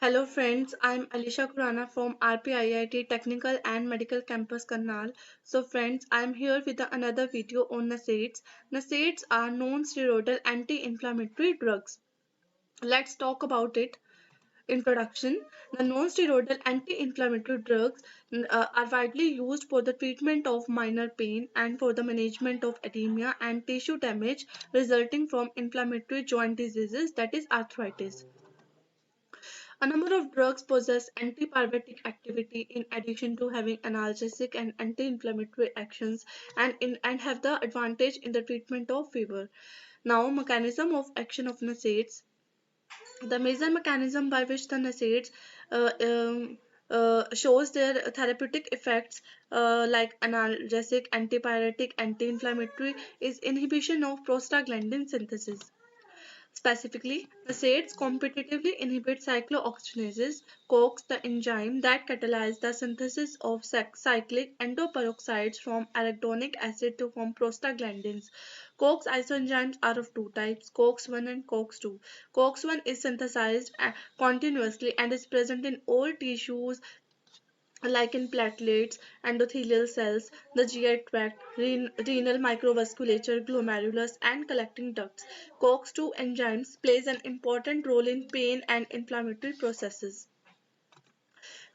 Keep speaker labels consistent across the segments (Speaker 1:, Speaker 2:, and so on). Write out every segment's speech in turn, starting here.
Speaker 1: Hello friends, I'm Alisha Khurana from RPIIT Technical and Medical Campus Karnal. So friends, I'm here with another video on NSAIDs. NSAIDs are non-steroidal anti-inflammatory drugs. Let's talk about it. Introduction. The non-steroidal anti-inflammatory drugs are widely used for the treatment of minor pain and for the management of edema and tissue damage resulting from inflammatory joint diseases, that is arthritis. A number of drugs possess antipyretic activity in addition to having analgesic and anti-inflammatory actions and have the advantage in the treatment of fever. Now, mechanism of action of NSAIDs. The major mechanism by which the NSAIDs uh, um, shows their therapeutic effects like analgesic, antipyretic, anti-inflammatory is inhibition of prostaglandin synthesis. Specifically, the NSAIDs competitively inhibit cyclooxygenases, COX, the enzyme that catalyzes the synthesis of cyclic endoperoxides from arachidonic acid to form prostaglandins. COX isoenzymes are of two types, COX-1 and COX-2. COX-1 is synthesized continuously and is present in all tissues like in platelets, endothelial cells, the GI tract, renal microvasculature, glomerulus, and collecting ducts. COX-2 enzymes plays an important role in pain and inflammatory processes.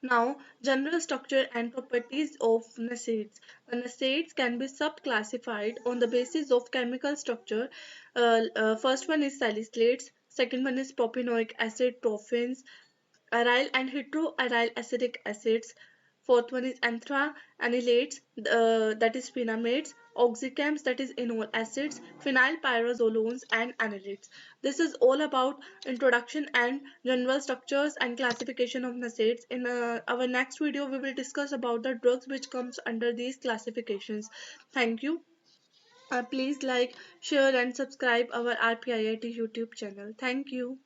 Speaker 1: Now, general structure and properties of NSAIDs. The NSAIDs can be subclassified on the basis of chemical structure. First one is salicylates, second one is propanoic acid, prophins, aryl and heteroaryl acetic acids. Fourth one is anthraanylates, that is phenamates, oxycams, that is enol acids, phenylpyrazolones, and anylates. This is all about introduction and general structures and classification of NSAIDs. In our next video, we will discuss about the drugs which comes under these classifications. Thank you. Please like, share, and subscribe our RPIIT YouTube channel. Thank you.